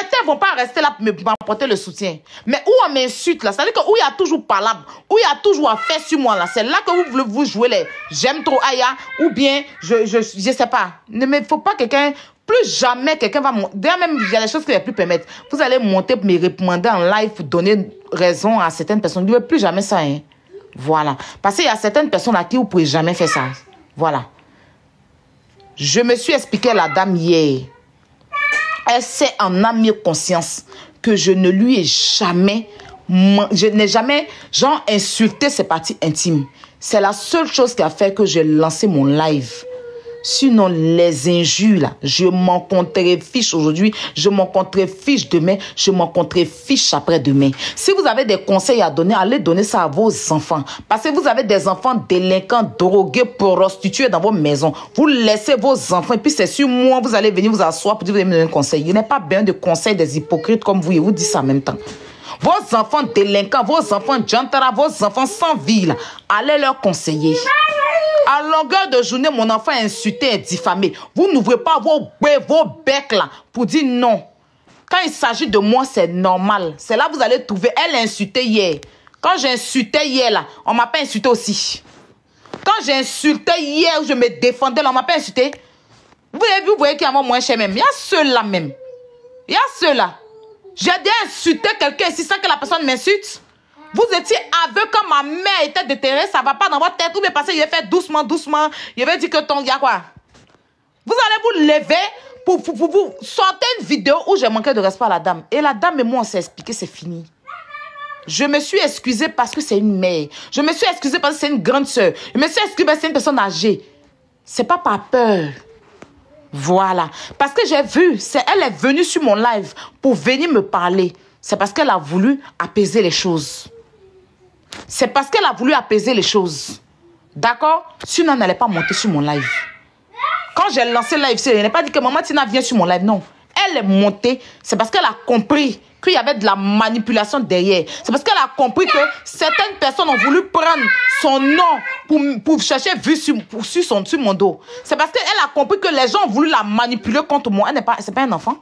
certains vont pas rester là pour m'apporter le soutien. Mais où on m'insulte là, c'est-à-dire que où il y a toujours palabre, où il y a toujours affaire sur moi là, c'est là que vous jouez les j'aime trop Aya, ou bien je sais pas. Ne faut pas quelqu'un, plus jamais quelqu'un va monter. D'ailleurs même, il y a des choses que je ne vais plus permettre. Vous allez monter pour me réprimander en live, pour donner raison à certaines personnes. Je ne veux plus jamais ça. Hein. Voilà. Parce qu'il y a certaines personnes à qui vous ne pouvez jamais faire ça. Voilà. Je me suis expliqué à la dame hier. Elle sait en âme et conscience que je ne lui ai jamais, je n'ai jamais, genre, insulté ses parties intimes. C'est la seule chose qui a fait que j'ai lancé mon live. Sinon, les injures, là, je m'en compterai fiche aujourd'hui, je m'en compterai fiche demain, je m'en compterai fiche après-demain. Si vous avez des conseils à donner, allez donner ça à vos enfants. Parce que vous avez des enfants délinquants, drogués, prostitués dans vos maisons. Vous laissez vos enfants et puis c'est sur moi, vous allez venir vous asseoir pour dire vous allez me donner un conseil. Il n'est pas bien de conseils des hypocrites comme vous et vous dites ça en même temps. Vos enfants délinquants, vos enfants jantara, vos enfants sans vie, là, allez leur conseiller. À longueur de journée, mon enfant est insulté et diffamé. Vous n'ouvrez pas vos becs là pour dire non. Quand il s'agit de moi, c'est normal. C'est là que vous allez trouver. Elle a insulté hier. Quand j'ai insulté hier là, on m'a pas insulté aussi. Quand j'ai insulté hier, je me défendais là, on m'a pas insulté. Vous voyez qu'il y a moins cher même. Il y a ceux-là même. Il y a ceux-là. J'ai déjà insulté quelqu'un ici sans que la personne m'insulte. Vous étiez aveugle quand ma mère était déterrée, ça ne va pas dans votre tête. Ou bien parce qu'il a fait doucement, doucement. Il avait dit que ton gars quoi. Vous allez vous lever pour vous sortir une vidéo où j'ai manqué de respect à la dame. Et la dame et moi, on s'est expliqué, c'est fini. Je me suis excusée parce que c'est une mère. Je me suis excusée parce que c'est une grande soeur. Je me suis excusée parce que c'est une personne âgée. C'est pas par peur. Voilà. Parce que j'ai vu, elle est venue sur mon live pour venir me parler. C'est parce qu'elle a voulu apaiser les choses. C'est parce qu'elle a voulu apaiser les choses. D'accord? Sinon, elle n'allait pas monter sur mon live. Quand j'ai lancé le live, elle n'a pas dit que Maman Tina vient sur mon live. Non. Elle est montée. C'est parce qu'elle a compris qu'il y avait de la manipulation derrière. C'est parce qu'elle a compris que certaines personnes ont voulu prendre son nom pour chercher vue sur mon dos. C'est parce qu'elle a compris que les gens ont voulu la manipuler contre moi. C'est pas un enfant.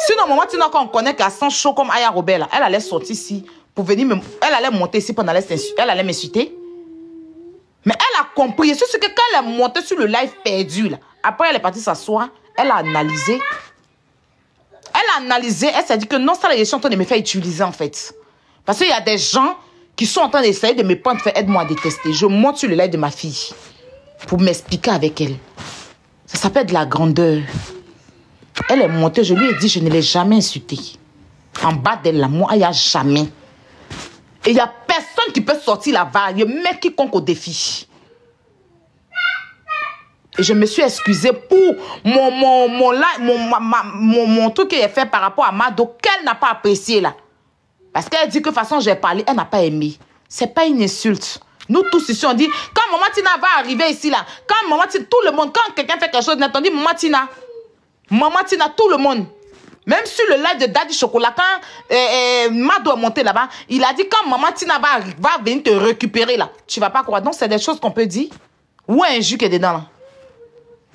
Sinon, Maman Tina, quand on connaît qu'elle sent chaud comme Aya Robert, là, elle allait sortir ici pour venir me... Elle allait monter ici pour elle allait m'insulter. Mais elle a compris. C'est ce que quand elle est montée sur le live perdu, là, après elle est partie s'asseoir, elle a analysé. Elle s'est dit que non, ça, les gens sont en train de me faire utiliser en fait. Parce qu'il y a des gens qui sont en train d'essayer de me prendre, faire aide-moi à détester. Je monte sur le live de ma fille pour m'expliquer avec elle. Ça s'appelle de la grandeur. Elle est montée, je lui ai dit, je ne l'ai jamais insultée. En bas d'elle, là, moi, il n'y a jamais. Et il n'y a personne qui peut sortir là-bas. Il met quiconque au défi. Et je me suis excusée pour mon truc qu'elle a fait par rapport à Mado, qu'elle n'a pas apprécié là. Parce qu'elle dit que de toute façon, j'ai parlé, elle n'a pas aimé. Ce n'est pas une insulte. Nous tous ici, on dit, quand Maman Tina va arriver ici là, quand Maman Tina, tout le monde, quand quelqu'un fait quelque chose, on dit Maman Tina, tout le monde. Même sur le live de Daddy Chocolat, quand Mado est monté là-bas, il a dit quand Maman Tina va venir te récupérer là, tu vas pas croire. Donc c'est des choses qu'on peut dire. Où est un jus qui est dedans là?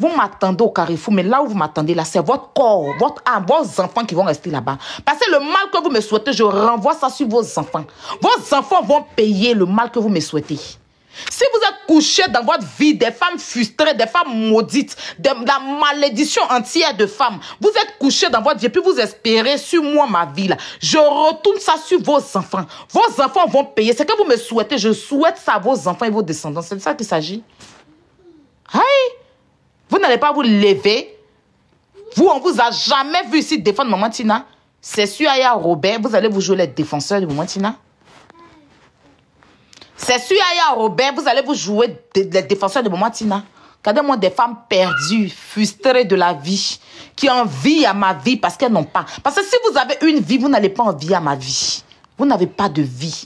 Vous m'attendez au Carrefour, mais là où vous m'attendez là, c'est votre corps, votre âme, vos enfants qui vont rester là-bas. Parce que le mal que vous me souhaitez, je renvoie ça sur vos enfants. Vos enfants vont payer le mal que vous me souhaitez. Si vous êtes couché dans votre vie, des femmes frustrées, des femmes maudites, de la malédiction entière de femmes, vous êtes couché dans votre vie, puis vous espérez sur moi ma vie là. Je retourne ça sur vos enfants. Vos enfants vont payer. C'est que vous me souhaitez, je souhaite ça à vos enfants et vos descendants. C'est de ça qu'il s'agit. Hey! Vous n'allez pas vous lever. Vous, on vous a jamais vu ici défendre Maman Tina. C'est sur Aya Robert, vous allez vous jouer les défenseurs de Maman Tina. C'est sur Aya Robert, vous allez vous jouer les défenseurs de Maman Tina. Regardez-moi des femmes perdues, frustrées de la vie, qui envient à ma vie parce qu'elles n'ont pas. Parce que si vous avez une vie, vous n'allez pas envier à ma vie. Vous n'avez pas de vie.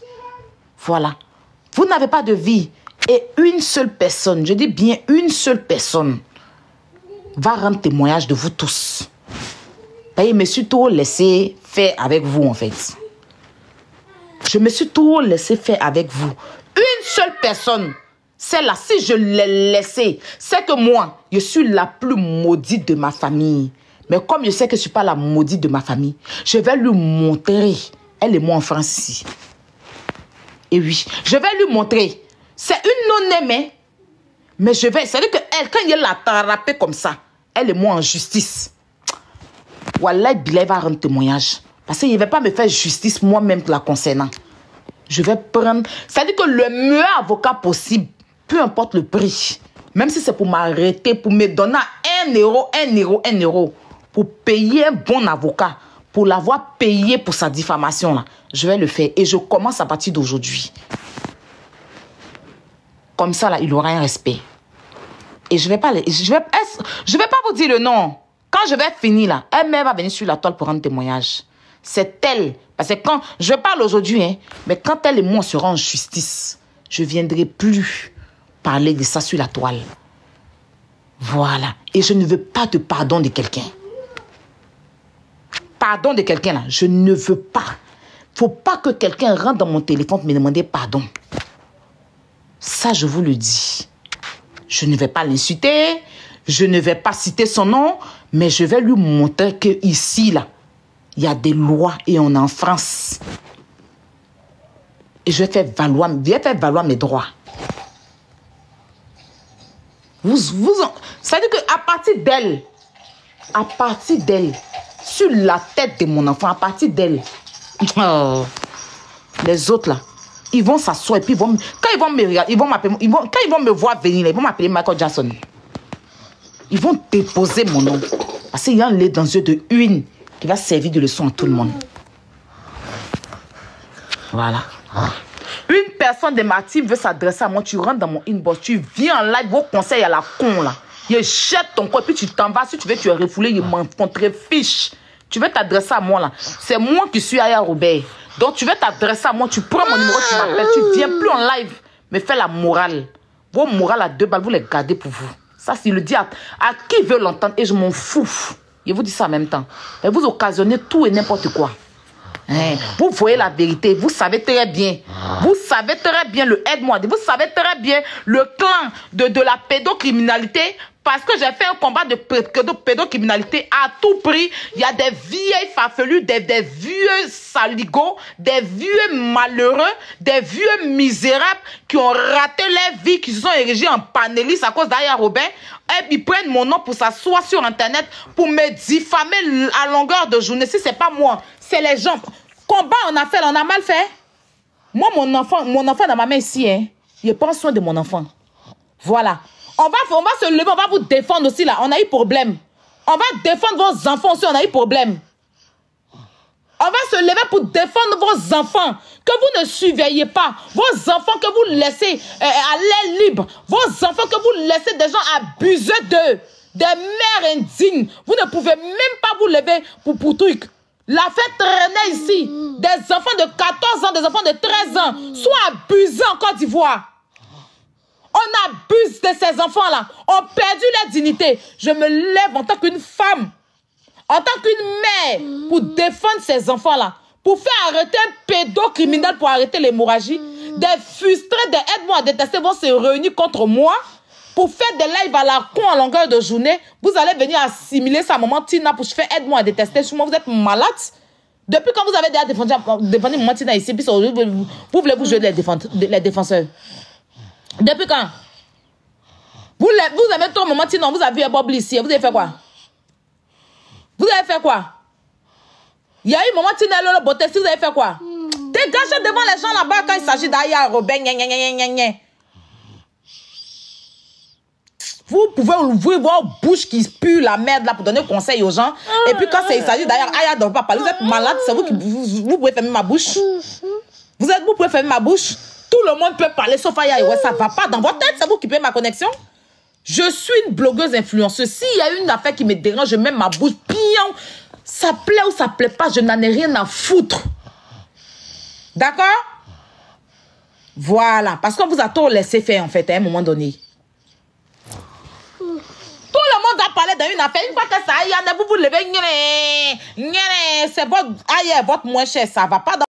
Voilà. Vous n'avez pas de vie. Et une seule personne, je dis bien une seule personne, va rendre témoignage de vous tous. Et je me suis tout laissé faire avec vous, en fait. Je me suis tout laissé faire avec vous. Une seule personne, celle-là, si je l'ai laissée, c'est que moi, je suis la plus maudite de ma famille. Mais comme je sais que je ne suis pas la maudite de ma famille, je vais lui montrer. Elle et moi en France ici. Et oui, je vais lui montrer. C'est une non-aimée. Mais je vais... C'est-à-dire qu'elle, quand elle l'a attrapée comme ça, elle et moi en justice. Wallah, Bilal va rendre témoignage. Parce qu'il ne va pas me faire justice moi-même la concernant. Je vais prendre... C'est-à-dire que le meilleur avocat possible, peu importe le prix, même si c'est pour m'arrêter, pour me donner 1 euro, 1 euro, 1 euro, pour payer un bon avocat, pour l'avoir payé pour sa diffamation, là, je vais le faire. Et je commence à partir d'aujourd'hui. Comme ça, là, il aura un respect. Et je vais pas vous dire le nom. Quand je vais finir, là, elle-même va venir sur la toile pour rendre témoignage. C'est elle. Parce que quand je parle aujourd'hui, hein, mais quand elle et moi serons en justice, je ne viendrai plus parler de ça sur la toile. Voilà. Et je ne veux pas de pardon de quelqu'un. Pardon de quelqu'un, là, je ne veux pas. Il ne faut pas que quelqu'un rentre dans mon téléphone pour me demander pardon. Ça, je vous le dis. Je ne vais pas l'insulter. Je ne vais pas citer son nom. Mais je vais lui montrer qu'ici, là, il y a des lois et on est en France. Et je vais faire valoir mes droits. Ça veut dire qu'à partir d'elle, sur la tête de mon enfant, à partir d'elle, les autres là, ils vont s'asseoir et puis quand ils vont me regarder, quand ils vont me voir venir, ils vont m'appeler Michael Jackson. Ils vont déposer mon nom. Parce qu'il y a un lait dans les yeux de une qui va servir de leçon à tout le monde. Voilà. Une personne de ma team veut s'adresser à moi, tu rentres dans mon inbox, tu viens en live, vos conseils à la con là. Il jette ton corps, puis tu t'en vas. Si tu veux, tu es refoulé, il m'en contrefiche. Tu veux t'adresser à moi là. C'est moi qui suis Aya Robert. Donc tu veux t'adresser à moi, tu prends mon numéro, tu m'appelles, tu viens plus en live. Mais fais la morale. Vos morales à 2 balles, vous les gardez pour vous. Ça, c'est le dit à qui veut l'entendre et je m'en fous. Je vous dis ça en même temps. Et vous occasionnez tout et n'importe quoi. Hein? Vous voyez la vérité, vous savez très bien. Vous savez très bien le aide-moi. Vous savez très bien le clan de la pédocriminalité. Parce que j'ai fait un combat de pédocriminalité à tout prix. Il y a des vieilles farfelues, des vieux saligots, des vieux malheureux, des vieux misérables qui ont raté leur vie, qui se sont érigés en panélistes à cause d'Aya Robert. Et ils prennent mon nom pour s'asseoir sur Internet pour me diffamer à longueur de journée. Si c'est pas moi, c'est les gens. Combat, on a fait, on a mal fait. Moi, mon enfant dans ma main ici, hein, il prend soin de mon enfant. Voilà. On va se lever, on va vous défendre aussi là. On a eu problème. On va défendre vos enfants aussi, on a eu problème. On va se lever pour défendre vos enfants. Que vous ne surveillez pas. Vos enfants que vous laissez à l'air libre. Vos enfants que vous laissez des gens abuser d'eux. Des mères indignes. Vous ne pouvez même pas vous lever pour truc. La fête traînait ici. Des enfants de 14 ans, des enfants de 13 ans sont abusés en Côte d'Ivoire. On abuse de ces enfants-là. On a perdu leur dignité. Je me lève en tant qu'une femme, en tant qu'une mère, pour défendre ces enfants-là. Pour faire arrêter un pédocriminel, pour arrêter l'hémorragie. Des frustrés, des aide-moi à détester vont se réunir contre moi. Pour faire des lives à la con en longueur de journée. Vous allez venir assimiler ça à maman Tina pour faire aide-moi à détester. Sûrement vous êtes malade. Depuis quand vous avez déjà défendu maman Tina ici, puis vous voulez-vous jouer les défenseurs? Depuis quand? Vous avez trop maman Tina, vous avez vu un Bob ici. Vous avez fait quoi? Vous avez fait quoi? Il y a eu maman Tina le beauté, vous avez fait quoi? Dégagez devant les gens là-bas quand il s'agit d'Aya Robert. Vous pouvez ouvrir vos bouches qui puent la merde là pour donner conseil aux gens. Et puis quand il s'agit d'ailleurs, Aya ne doit pas parler. Vous êtes malade, c'est vous qui vous pouvez fermer ma bouche. Vous pouvez fermer ma bouche. Tout le monde peut parler sauf Aya. Ouais, ça ne va pas dans votre tête, c'est vous qui payez ma connexion. Je suis une blogueuse influenceuse. S'il y a une affaire qui me dérange, je mets ma bouche. Pion. Ça plaît ou ça plaît pas, je n'en ai rien à foutre. D'accord? Voilà. Parce qu'on vous a tout laissé faire en fait à un moment donné. Tout le monde a parlé dans une affaire. Une fois que ça aille, vous vous levez. C'est votre ailleurs, votre moins cher. Ça va pas dans